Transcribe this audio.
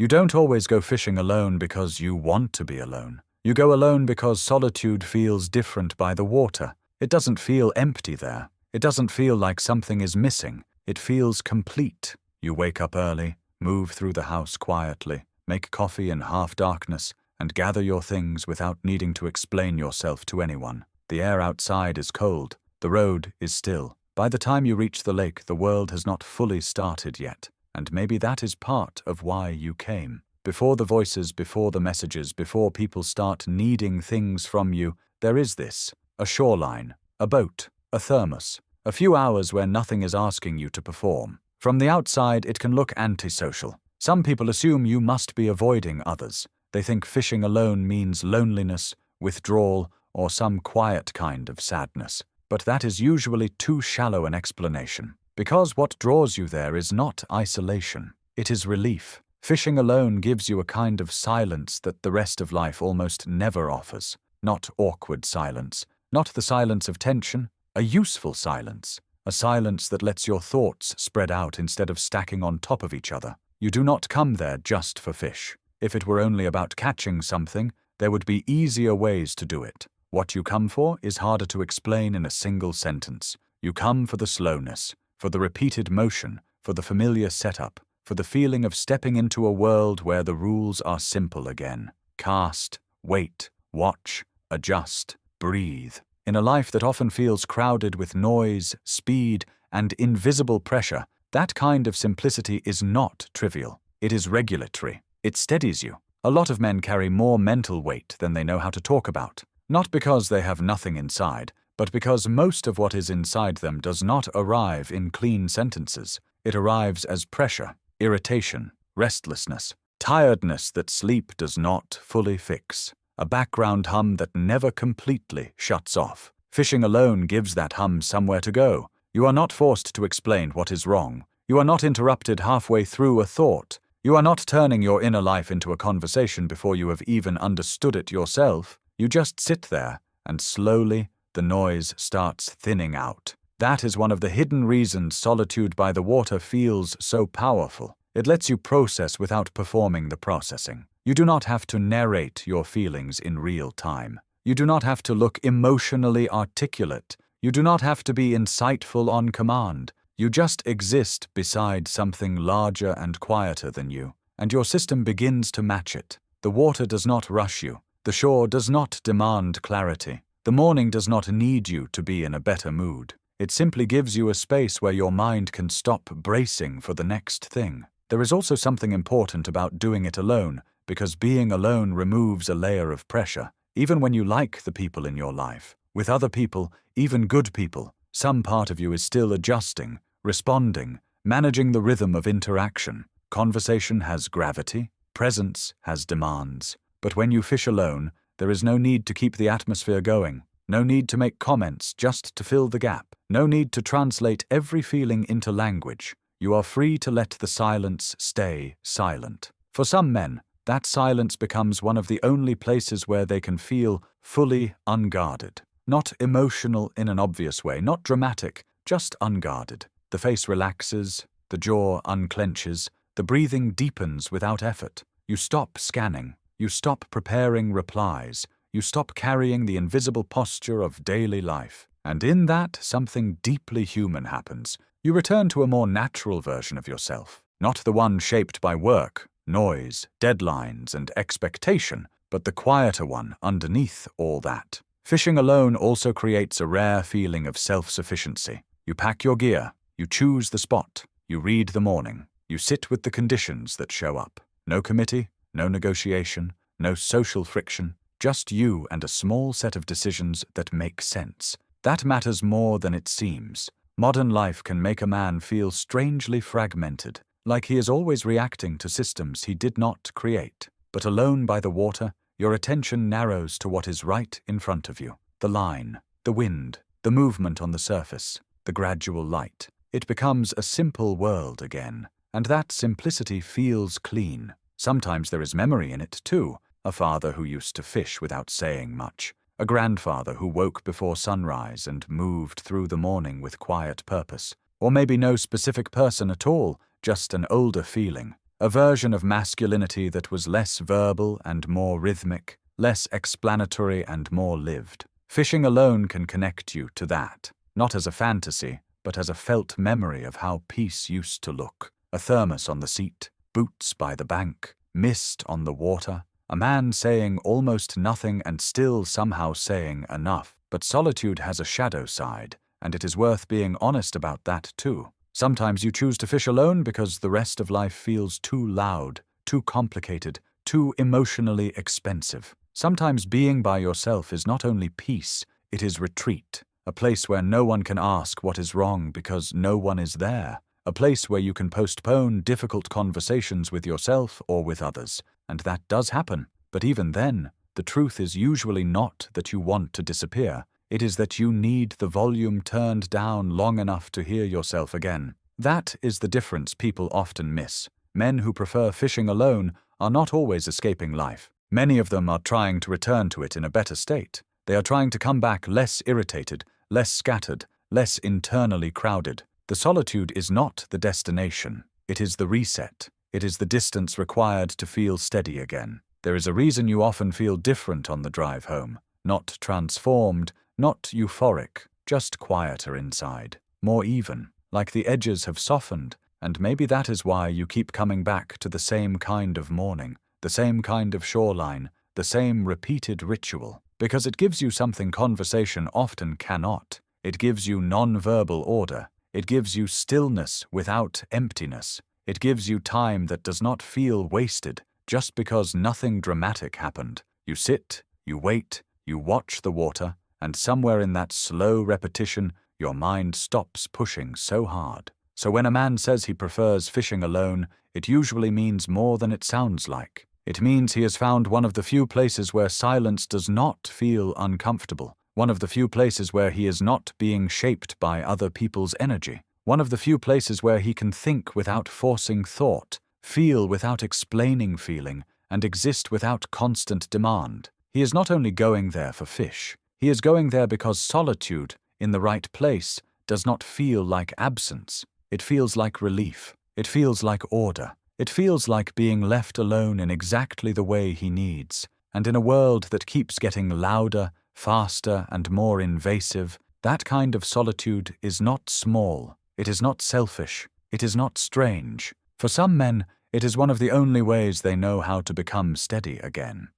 You don't always go fishing alone because you want to be alone. You go alone because solitude feels different by the water. It doesn't feel empty there. It doesn't feel like something is missing. It feels complete. You wake up early, move through the house quietly, make coffee in half darkness, and gather your things without needing to explain yourself to anyone. The air outside is cold. The road is still. By the time you reach the lake, the world has not fully started yet. And maybe that is part of why you came. Before the voices, before the messages, before people start needing things from you, there is this: a shoreline, a boat, a thermos, a few hours where nothing is asking you to perform. From the outside, it can look antisocial. Some people assume you must be avoiding others. They think fishing alone means loneliness, withdrawal, or some quiet kind of sadness. But that is usually too shallow an explanation. Because what draws you there is not isolation. It is relief. Fishing alone gives you a kind of silence that the rest of life almost never offers. Not awkward silence. Not the silence of tension. A useful silence. A silence that lets your thoughts spread out instead of stacking on top of each other. You do not come there just for fish. If it were only about catching something, there would be easier ways to do it. What you come for is harder to explain in a single sentence. You come for the slowness, for the repeated motion, for the familiar setup, for the feeling of stepping into a world where the rules are simple again. Cast, wait, watch, adjust, breathe. In a life that often feels crowded with noise, speed, and invisible pressure, that kind of simplicity is not trivial. It is regulatory. It steadies you. A lot of men carry more mental weight than they know how to talk about. Not because they have nothing inside, but because most of what is inside them does not arrive in clean sentences. It arrives as pressure, irritation, restlessness, tiredness that sleep does not fully fix, a background hum that never completely shuts off. Fishing alone gives that hum somewhere to go. You are not forced to explain what is wrong. You are not interrupted halfway through a thought. You are not turning your inner life into a conversation before you have even understood it yourself. You just sit there, and slowly the noise starts thinning out. That is one of the hidden reasons solitude by the water feels so powerful. It lets you process without performing the processing. You do not have to narrate your feelings in real time. You do not have to look emotionally articulate. You do not have to be insightful on command. You just exist beside something larger and quieter than you, and your system begins to match it. The water does not rush you. The shore does not demand clarity. The morning does not need you to be in a better mood. It simply gives you a space where your mind can stop bracing for the next thing. There is also something important about doing it alone, because being alone removes a layer of pressure, even when you like the people in your life. With other people, even good people, some part of you is still adjusting, responding, managing the rhythm of interaction. Conversation has gravity, presence has demands. But when you fish alone, there is no need to keep the atmosphere going, no need to make comments just to fill the gap, no need to translate every feeling into language. You are free to let the silence stay silent. For some men, that silence becomes one of the only places where they can feel fully unguarded. Not emotional in an obvious way, not dramatic, just unguarded. The face relaxes, the jaw unclenches, the breathing deepens without effort. You stop scanning. You stop preparing replies. You stop carrying the invisible posture of daily life. And in that, something deeply human happens. You return to a more natural version of yourself. Not the one shaped by work, noise, deadlines, and expectation, but the quieter one underneath all that. Fishing alone also creates a rare feeling of self-sufficiency. You pack your gear. You choose the spot. You read the morning. You sit with the conditions that show up. No committee. No negotiation, no social friction, just you and a small set of decisions that make sense. That matters more than it seems. Modern life can make a man feel strangely fragmented, like he is always reacting to systems he did not create. But alone by the water, your attention narrows to what is right in front of you. The line, the wind, the movement on the surface, the gradual light. It becomes a simple world again, and that simplicity feels clean. Sometimes there is memory in it too, a father who used to fish without saying much, a grandfather who woke before sunrise and moved through the morning with quiet purpose, or maybe no specific person at all, just an older feeling, a version of masculinity that was less verbal and more rhythmic, less explanatory and more lived. Fishing alone can connect you to that, not as a fantasy, but as a felt memory of how peace used to look. A thermos on the seat, boots by the bank, mist on the water, a man saying almost nothing and still somehow saying enough. But solitude has a shadow side, and it is worth being honest about that too. Sometimes you choose to fish alone because the rest of life feels too loud, too complicated, too emotionally expensive. Sometimes being by yourself is not only peace, it is retreat, a place where no one can ask what is wrong because no one is there, a place where you can postpone difficult conversations with yourself or with others. And that does happen, but even then, the truth is usually not that you want to disappear. It is that you need the volume turned down long enough to hear yourself again. That is the difference people often miss. Men who prefer fishing alone are not always escaping life. Many of them are trying to return to it in a better state. They are trying to come back less irritated, less scattered, less internally crowded. The solitude is not the destination. It is the reset. It is the distance required to feel steady again. There is a reason you often feel different on the drive home. Not transformed, not euphoric, just quieter inside. More even, like the edges have softened, and maybe that is why you keep coming back to the same kind of morning, the same kind of shoreline, the same repeated ritual. Because it gives you something conversation often cannot. It gives you non-verbal order. It gives you stillness without emptiness. It gives you time that does not feel wasted just because nothing dramatic happened. You sit, you wait, you watch the water, and somewhere in that slow repetition, your mind stops pushing so hard. So when a man says he prefers fishing alone, it usually means more than it sounds like. It means he has found one of the few places where silence does not feel uncomfortable, one of the few places where he is not being shaped by other people's energy, one of the few places where he can think without forcing thought, feel without explaining feeling, and exist without constant demand. He is not only going there for fish, he is going there because solitude, in the right place, does not feel like absence. It feels like relief. It feels like order. It feels like being left alone in exactly the way he needs. And in a world that keeps getting louder, faster, and more invasive, that kind of solitude is not small. It is not selfish. It is not strange. For some men, it is one of the only ways they know how to become steady again.